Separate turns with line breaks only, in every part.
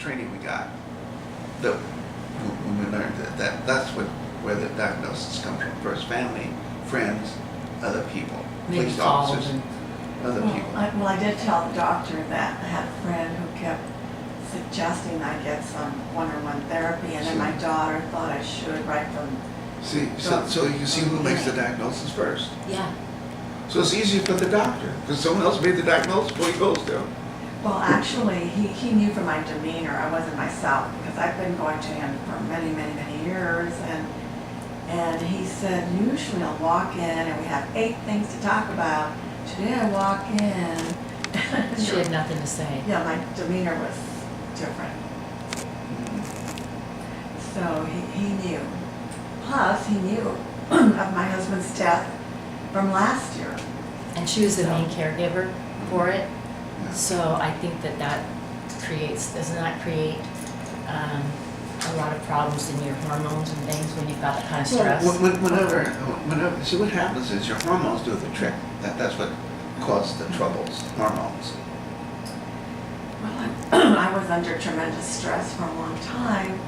training we got, that when we learned that's where the diagnosis comes from. First, family, friends, other people,
Maybe
police
calls
officers,
and
other people.
I did tell the doctor that I had a friend who kept suggesting I get some one-on-one therapy, and then my daughter thought I should right from.
See, so you see who makes the diagnosis first.
yeah.
So it's easier for the doctor, because someone else made the diagnosis before he goes there.
Well, actually, he knew from my demeanor I wasn't myself, because I've been going to him for many, many, many years, and he said, usually I'll walk in and we have 8 things to talk about. Today I walk in.
She had nothing to say.
Yeah, my demeanor was different. So he knew. Plus, he knew of my husband's death from last year.
And she was the main caregiver for it.
Yeah.
So I think that doesn't that create a lot of problems in your hormones and things when you've got that kind of stress?
Whenever, see what happens is your hormones do the trick. That's what causes the troubles, hormones.
Well, I was under tremendous stress for a long time,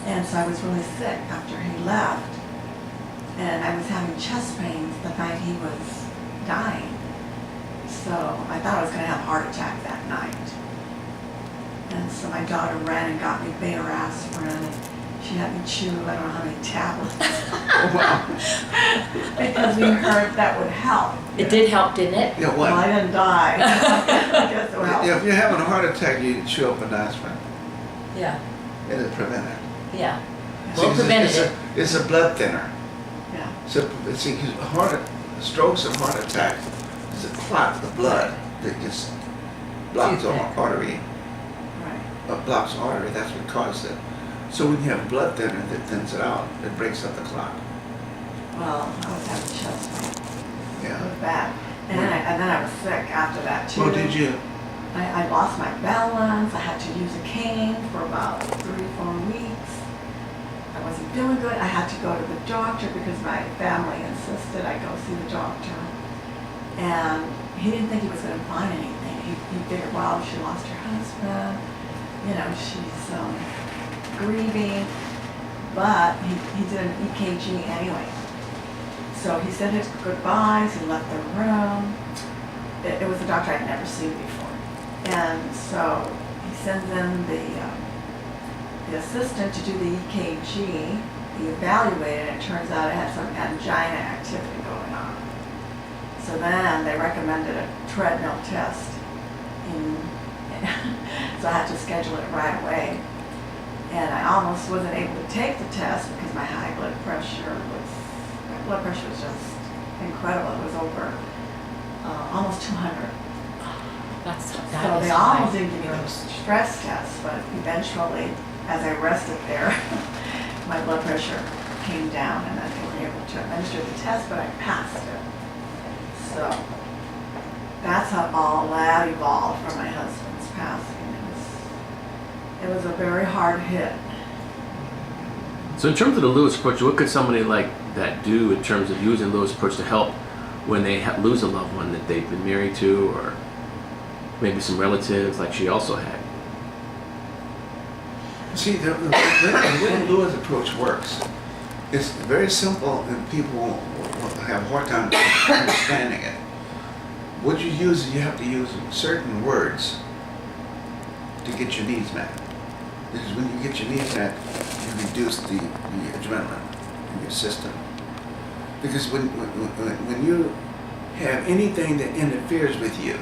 and so I was really sick after he left. And I was having chest pains the night he was dying. So I thought I was going to have a heart attack that night. And so my daughter ran and got me Bayer aspirin, and she had me chew I don't know how many tablets.
Oh, wow.
Because we heard that would help.
It did help, didn't it?
Yeah,
Well, I
what?
didn't die. I guess it will help.
If you're having a heart attack, you chew up an aspirin.
Yeah.
It'll prevent it.
Yeah.
See,
Well, prevented
it's a blood thinner.
Yeah.
So, see, 'cause strokes and heart attacks is a clot of the blood that just blocks the
Feedback.
artery.
Right.
Blocks the artery, that's what causes it. So when you have blood thinner that thins it out, it breaks up the clot.
Well, I was having chest pain. It
Yeah.
was bad. And then I was sick after that too.
Well, did you?
I lost my balance. I had to use a cane for about 3-4 weeks. I wasn't feeling good. I had to go to the doctor because my family insisted I go see the doctor. And he didn't think he was going to find anything. He figured, well, she lost her husband. You know, she's grieving. But he did an EKG anyway. So he said his goodbyes. He left the room. It was a doctor I'd never seen before. And so he sends in the assistant to do the EKG. He evaluated it, and it turns out it had some angina activity going on. So then they recommended a treadmill test. So I had to schedule it right away. And I almost wasn't able to take the test because my blood pressure was just incredible. It was over almost 200.
That
So
is
they
high.
almost didn't give me a stress test, but eventually, as I rested there, my blood pressure came down, and then they were able to administer the test, but I passed it. So that's how all that evolved from my husband's passing. It was a very hard hit.
So in terms of the Lewis approach, what could somebody like that do in terms of using Lewis approach to help when they lose a loved one that they've been married to, or maybe some relatives like she also had?
See, the way the Lewis approach works, it's very simple and people will have a hard time understanding it. What you use is you have to use certain words to get your needs met. Because when you get your needs met, you reduce the adrenaline in your system. Because when you have anything that interferes with you,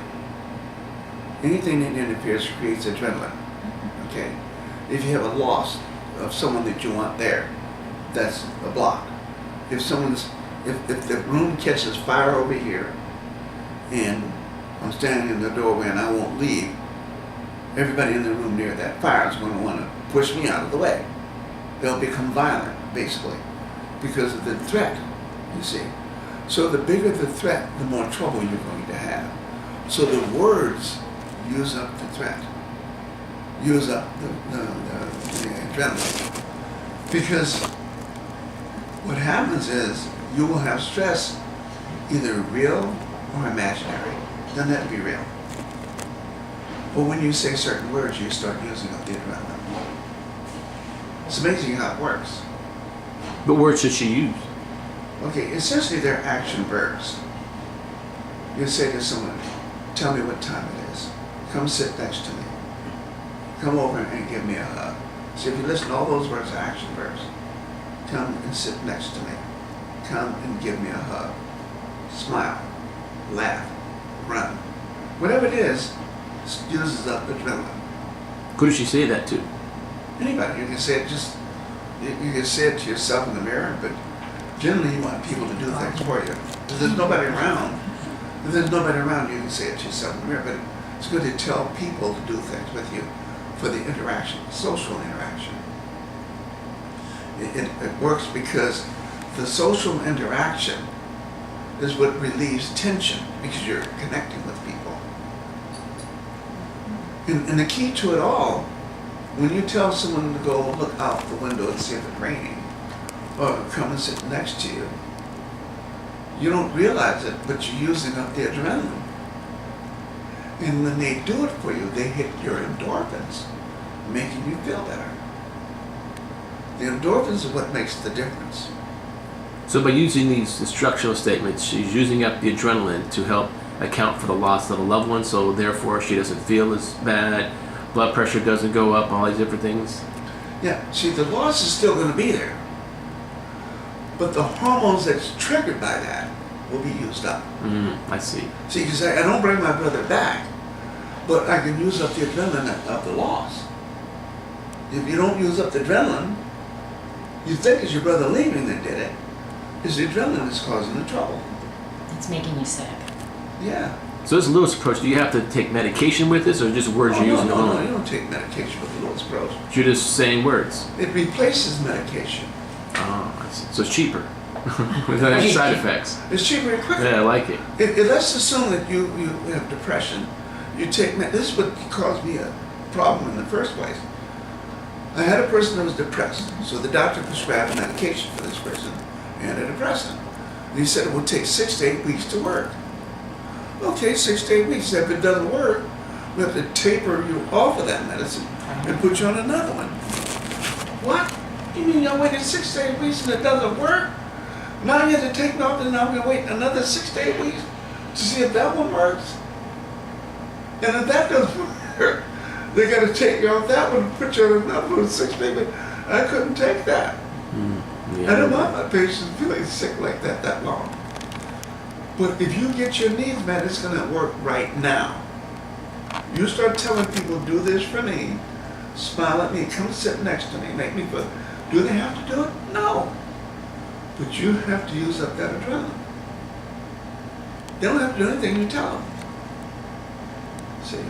anything that interferes creates adrenaline. Okay? If you have a loss of someone that you want there, that's a block. If the room catches fire over here and I'm standing in the doorway and I won't leave, everybody in the room near that fire is going to want to push me out of the way. They'll become violent, basically, because of the threat, you see. So the bigger the threat, the more trouble you're going to have. So the words use up the threat, use up the adrenaline. Because what happens is you will have stress, either real or imaginary. Doesn't have to be real. But when you say certain words, you start using up the adrenaline. It's amazing how it works.
What words should she use?
Okay, essentially they're action verbs. You say to someone, tell me what time it is. Come sit next to me. Come over and give me a hug. So if you listen, all those words are action verbs. Come and sit next to me. Come and give me a hug. Smile. Laugh. Run. Whatever it is, uses up adrenaline.
Who does she say that to?
Anybody, you can say it you can say it to yourself in the mirror, but generally you want people to do things for you. If there's nobody around, you can say it to yourself in the mirror, but it's good to tell people to do things with you for the interaction, social interaction. It works because the social interaction is what relieves tension because you're connecting with people. And the key to it all, when you tell someone to go look out the window and see if it's raining, or come and sit next to you, you don't realize it, but you're using up the adrenaline. And when they do it for you, they hit your endorphins, making you feel better. The endorphins are what makes the difference.
So by using these instructional statements, she's using up the adrenaline to help account for the loss of a loved one, so therefore she doesn't feel as bad, blood pressure doesn't go up, all these different things.
Yeah, see, the loss is still going to be there, but the hormones that's triggered by that will be used up.
I see.
See, because I don't bring my brother back, but I can use up the adrenaline of the loss. If you don't use up the adrenaline, you think it's your brother leaving that did it. It's the adrenaline that's causing the trouble.
It's making you sick.
Yeah.
So this Lewis approach, do you have to take medication with this, or just words you're using
No,
alone?
you don't take medication with the Lewis approach.
You're just saying words.
It replaces medication.
Oh, I see. So it's cheaper. Without any side effects.
It's cheaper and quicker.
Yeah, I like it.
Let's assume that you have depression. You take this is what caused me a problem in the first place. I had a person that was depressed, so the doctor prescribed medication for this person, antidepressant. And he said it would take 6 to 8 weeks to work. Okay, 6 to 8 weeks. If it doesn't work, we have to taper you off of that medicine and put you on another one. What? You mean I waited 6 to 8 weeks and it doesn't work? Now you have to take me off and now I'm going to wait another 6 to 8 weeks to see if that one works? And if that doesn't work, they got to take you off that one and put you on another one 6 to 8 weeks. I couldn't take that.
Yeah.
I don't want my patients feeling sick like that long. But if you get your needs met, it's going to work right now. You start telling people, do this for me, smile at me, come sit next to me, make me feel. Do they have to do it? No. But you have to use up that adrenaline. They don't have to do anything you tell them. See?